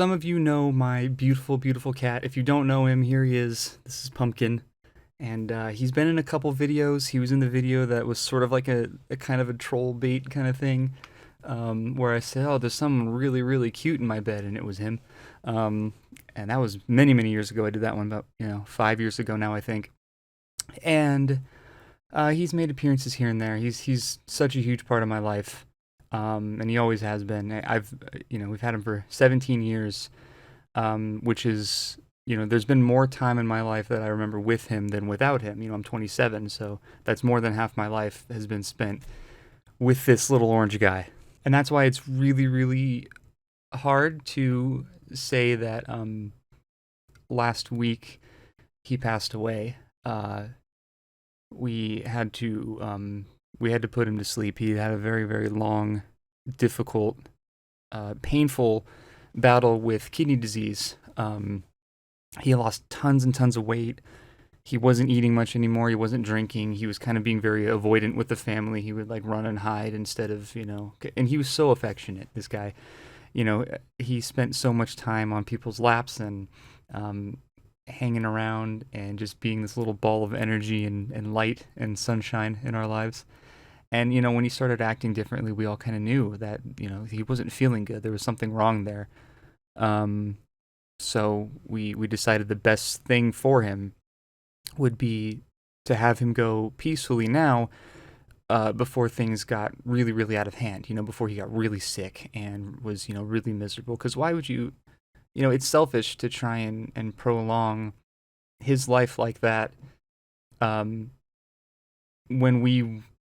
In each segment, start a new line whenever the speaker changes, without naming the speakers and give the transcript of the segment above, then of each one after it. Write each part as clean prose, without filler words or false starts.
Some of you know my beautiful, beautiful cat. If you don't know him, here he is. This is Pumpkin. And he's been in a couple videos. He was in the video that was sort of like a kind of a troll bait kind of thing, where I said, "Oh, there's someone really, really cute in my bed," and it was him. Um, and that was many, many years ago. I did that one about 5 years ago now, I think. And he's made appearances here and there. He's such a huge part of my life, and he always has been. We've had him for 17 years, which is, there's been more time in my life that I remember with him than without him. I'm 27, so that's more than half my life has been spent with this little orange guy. And that's why it's really, really hard to say that last week he passed away. We had to put him to sleep. He had a very, very long, difficult, painful battle with kidney disease. He lost tons and tons of weight. He wasn't eating much anymore. He wasn't drinking. He was kind of being very avoidant with the family. He would like run and hide instead of, and he was so affectionate, this guy. He spent so much time on people's laps and hanging around and just being this little ball of energy and light and sunshine in our lives. And, when he started acting differently, we all kind of knew that, he wasn't feeling good. There was something wrong there. So we decided the best thing for him would be to have him go peacefully now, before things got really, really out of hand, before he got really sick and was, really miserable. Because why would you, it's selfish to try and prolong his life like that,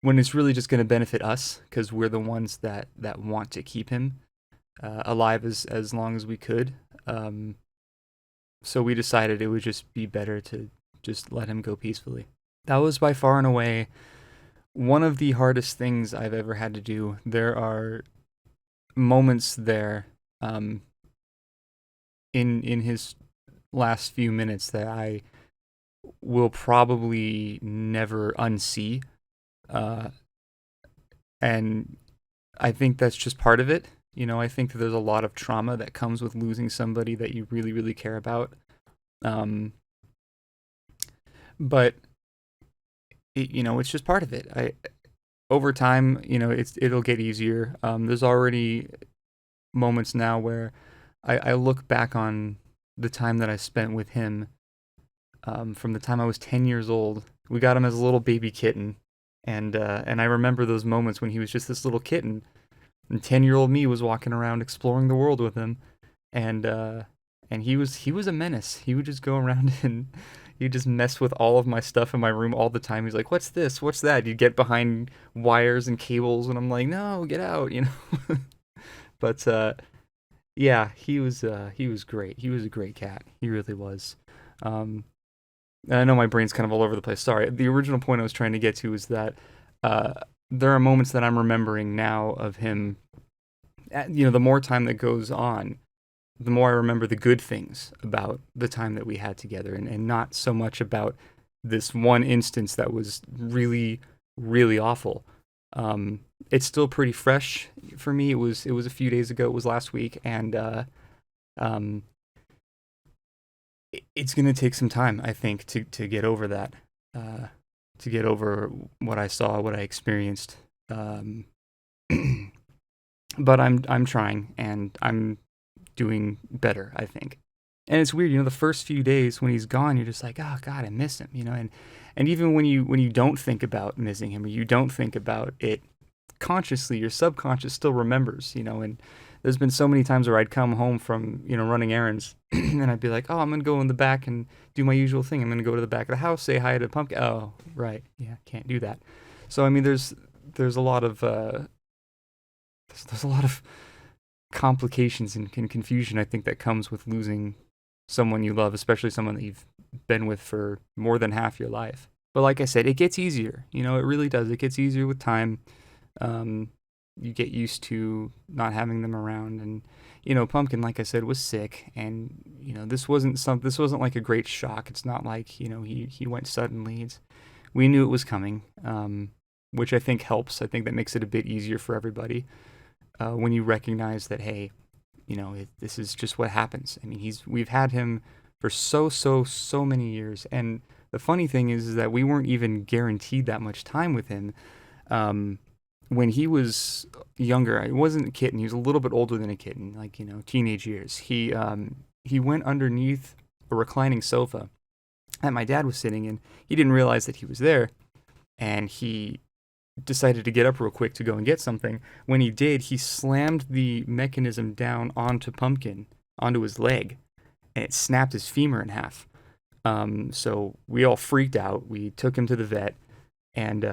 when it's really just going to benefit us, because we're the ones that want to keep him alive as long as we could. So we decided it would just be better to just let him go peacefully. That was by far and away one of the hardest things I've ever had to do. There are moments there, in his last few minutes that I will probably never unsee. And I think that's just part of it. I think that there's a lot of trauma that comes with losing somebody that you really, really care about. But it's just part of it. Over time, it'll get easier. There's already moments now where I look back on the time that I spent with him, from the time I was 10 years old. We got him as a little baby kitten, and I remember those moments when he was just this little kitten, and 10-year-old me was walking around exploring the world with him, and he was a menace. He would just go around and he'd just mess with all of my stuff in my room all the time. He's like, "What's this? What's that?" You'd get behind wires and cables, and I'm like, "No, get out," But yeah, he was great. He was a great cat. He really was. I know my brain's kind of all over the place. Sorry. The original point I was trying to get to is that there are moments that I'm remembering now of him. The more time that goes on, the more I remember the good things about the time that we had together, and not so much about this one instance that was really, really awful. It's still pretty fresh for me. It was a few days ago. It was last week, and it's going to take some time, I think, to get over that, to get over what I saw, what I experienced. But I'm trying, and I'm doing better, I think. And it's weird, the first few days when he's gone, you're just like, "Oh God, I miss him," and even when you don't think about missing him, or you don't think about it consciously, your subconscious still remembers, and there's been so many times where I'd come home from, running errands, and I'd be like, "Oh, I'm gonna go in the back and do my usual thing. I'm gonna go to the back of the house, say hi to Pumpkin." Oh, right, yeah, can't do that. So I mean, there's a lot of there's a lot of complications and confusion, I think, that comes with losing someone you love, especially someone that you've been with for more than half your life. But like I said, it gets easier. It really does. It gets easier with time. You get used to not having them around, and Pumpkin, like I said, was sick, and this wasn't like a great shock. It's not like he went suddenly. We knew it was coming, which I think helps. I think that makes it a bit easier for everybody, when you recognize that, hey, this is just what happens. I mean, we've had him for so many years, and the funny thing is that we weren't even guaranteed that much time with him. Um, when he was younger, he wasn't a kitten. He was a little bit older than a kitten, like teenage years. He went underneath a reclining sofa that my dad was sitting in. He didn't realize that he was there, and he decided to get up real quick to go and get something. When he did, he slammed the mechanism down onto Pumpkin, onto his leg, and it snapped his femur in half. So we all freaked out. We took him to the vet, and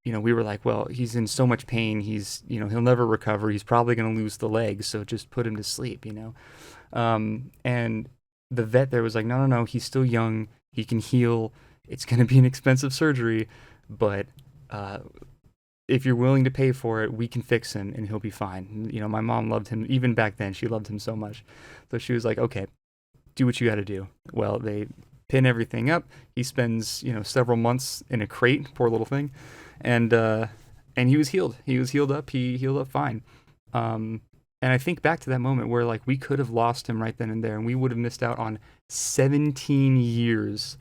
we were like, well, he's in so much pain. He'll never recover. He's probably going to lose the leg, so just put him to sleep. And the vet there was like, no, no, no, he's still young. He can heal. It's going to be an expensive surgery, but if you're willing to pay for it, we can fix him and he'll be fine. My mom loved him. Even back then, she loved him so much. So she was like, okay, do what you got to do. Well, they pin everything up. He spends, several months in a crate, poor little thing. And he was healed. He was healed up. He healed up fine. And I think back to that moment where like we could have lost him right then and there, and we would have missed out on 17 years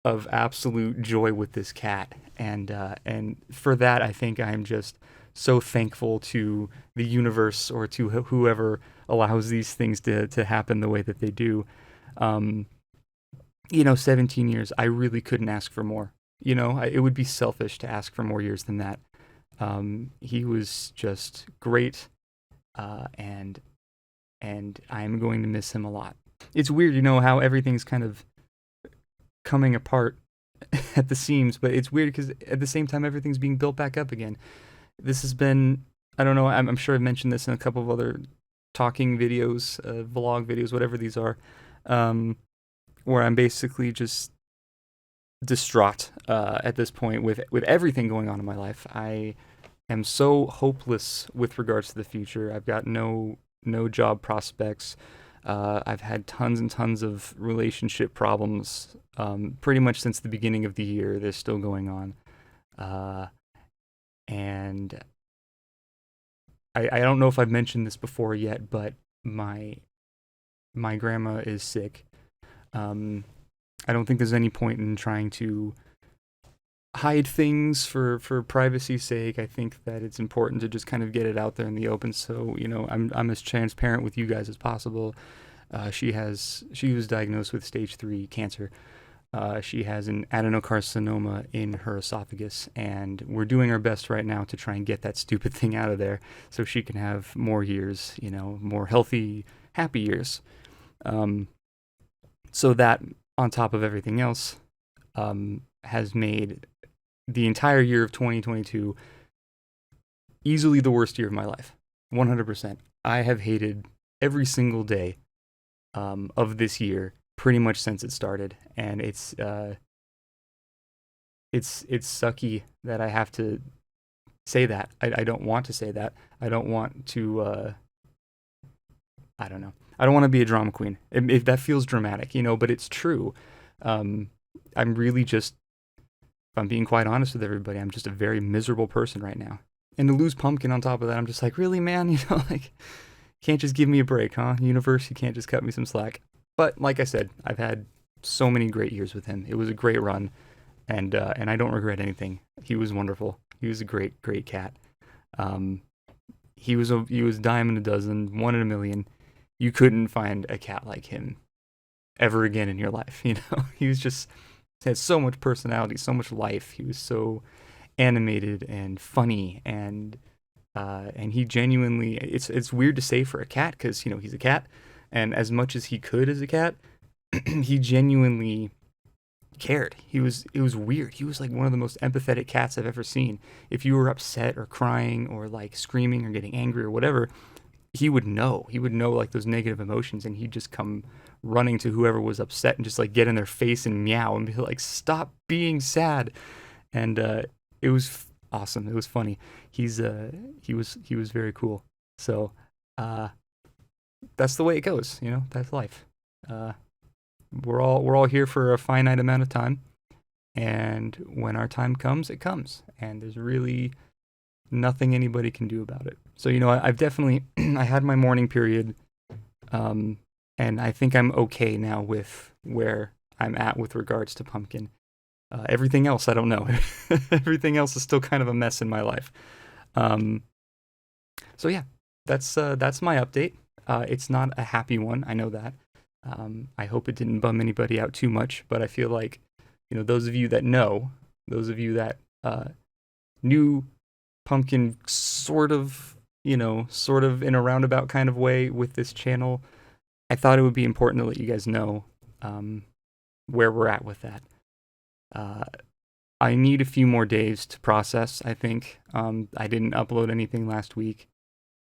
of absolute joy with this cat. And for that, I think I'm just so thankful to the universe or to whoever allows these things to happen the way that they do. 17 years, I really couldn't ask for more. It would be selfish to ask for more years than that. He was just great, and I'm going to miss him a lot. It's weird, how everything's kind of coming apart at the seams, but it's weird because at the same time, everything's being built back up again. This has been, I don't know, I'm sure I've mentioned this in a couple of other talking videos, vlog videos, whatever these are, where I'm basically just distraught at this point with everything going on in my life. I am so hopeless with regards to the future. I've got no job prospects. I've had tons and tons of relationship problems pretty much since the beginning of the year. They're still going on. And I don't know if I've mentioned this before yet, but my grandma is sick. I don't think there's any point in trying to hide things for privacy's sake. I think that it's important to just kind of get it out there in the open. So, I'm as transparent with you guys as possible. She was diagnosed with stage 3 cancer. She has an adenocarcinoma in her esophagus, and we're doing our best right now to try and get that stupid thing out of there so she can have more years, more healthy, happy years. So that, on top of everything else, has made the entire year of 2022 easily the worst year of my life. 100%. I have hated every single day of this year pretty much since it started, and it's sucky that I have to say that. I don't want to say that. I don't want to I don't know. I don't want to be a drama queen. If that feels dramatic, but it's true. I'm really just, if I'm being quite honest with everybody, I'm just a very miserable person right now. And to lose Pumpkin on top of that, I'm just like, really, man? Can't just give me a break, huh? Universe, you can't just cut me some slack. But like I said, I've had so many great years with him. It was a great run, and I don't regret anything. He was wonderful. He was a great, great cat. He was dime in a dozen, one in a million. You couldn't find a cat like him ever again in your life. He was just had so much personality, so much life. He was so animated and funny, and he genuinely, it's weird to say for a cat because he's a cat, and as much as he could as a cat, he genuinely cared. It was weird. He was like one of the most empathetic cats I've ever seen. If you were upset or crying or like screaming or getting angry or whatever, he would know like those negative emotions, and he'd just come running to whoever was upset and just like get in their face and meow and be like, stop being sad. And it was awesome. It was funny. He was very cool. So that's the way it goes. That's life. We're all here for a finite amount of time, and when our time comes, it comes. And there's really Nothing anybody can do about it. So, I've definitely, I had my mourning period, and I think I'm okay now with where I'm at with regards to Pumpkin. Everything else, I don't know. Everything else is still kind of a mess in my life. Um, so yeah, that's my update. It's not a happy one, I know that. I hope it didn't bum anybody out too much, but I feel like, those of you that know, those of you that knew Pumpkin sort of, sort of in a roundabout kind of way with this channel, I thought it would be important to let you guys know where we're at with that. I need a few more days to process, I think. I didn't upload anything last week,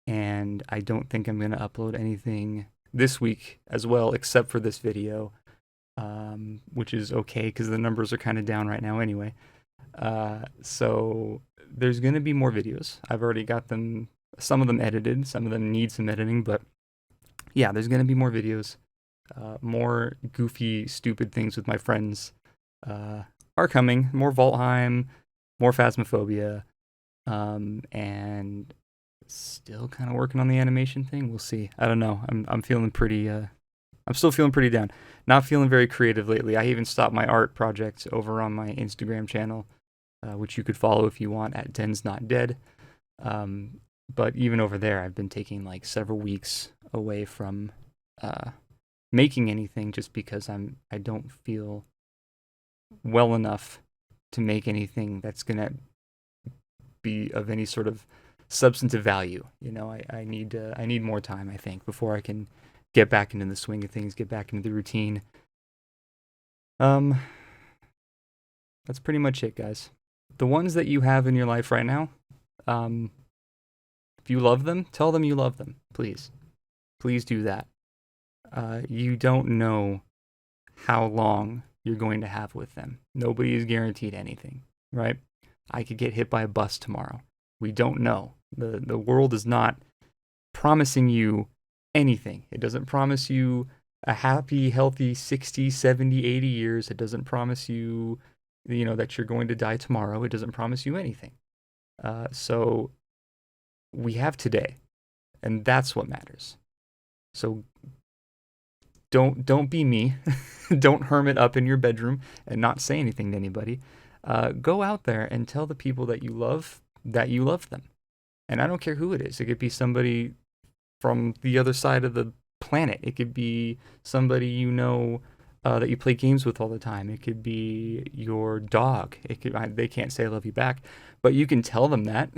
and I don't think I'm going to upload anything this week as well, except for this video, which is okay because the numbers are kind of down right now anyway. So there's going to be more videos. I've already got them, some of them edited, some of them need some editing, but yeah, there's going to be more videos. More goofy, stupid things with my friends are coming. More Valtheim, more Phasmophobia, and still kind of working on the animation thing. We'll see. I don't know. I'm feeling pretty. I'm still feeling pretty down. Not feeling very creative lately. I even stopped my art project over on my Instagram channel, which you could follow if you want at Den's Not Dead. But even over there, I've been taking like several weeks away from making anything just because I don't feel well enough to make anything that's gonna be of any sort of substantive value. I need more time, I think, before I can get back into the swing of things, get back into the routine. That's pretty much it, guys. The ones that you have in your life right now, if you love them, tell them you love them, please. Please do that. You don't know how long you're going to have with them. Nobody is guaranteed anything, right? I could get hit by a bus tomorrow. We don't know. The world is not promising you anything. It doesn't promise you a happy, healthy 60, 70, 80 years. It doesn't promise you, that you're going to die tomorrow. It doesn't promise you anything. So we have today, and that's what matters. So don't be me. Don't hermit up in your bedroom and not say anything to anybody. Go out there and tell the people that you love them. And I don't care who it is. It could be somebody from the other side of the planet. It could be somebody that you play games with all the time. It could be your dog. They can't say I love you back, but you can tell them that.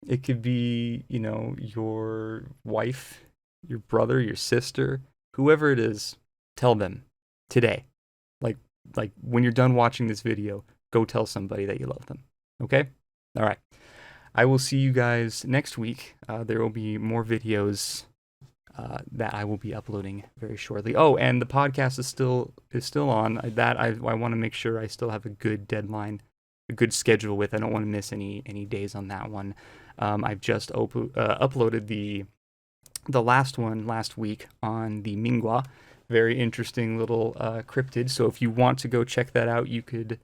It could be, your wife, your brother, your sister, whoever it is. Tell them today. Like when you're done watching this video, go tell somebody that you love them. Okay? All right. I will see you guys next week. There will be more videos that I will be uploading very shortly. Oh, and the podcast is still on. That I want to make sure I still have a good deadline, a good schedule with. I don't want to miss any days on that one. I've just uploaded the last one last week on the Mingwa. Very interesting little cryptid. So if you want to go check that out, you could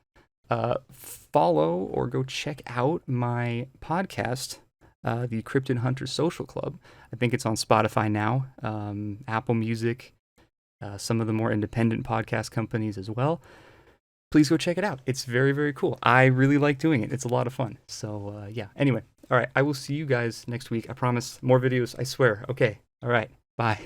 follow or go check out my podcast, the Cryptid Hunter Social Club. I think it's on Spotify now, Apple Music, some of the more independent podcast companies as well. Please go check it out. It's very, very cool. I really like doing it. It's a lot of fun. So yeah, anyway. All right, I will see you guys next week. I promise more videos, I swear. Okay, all right, bye.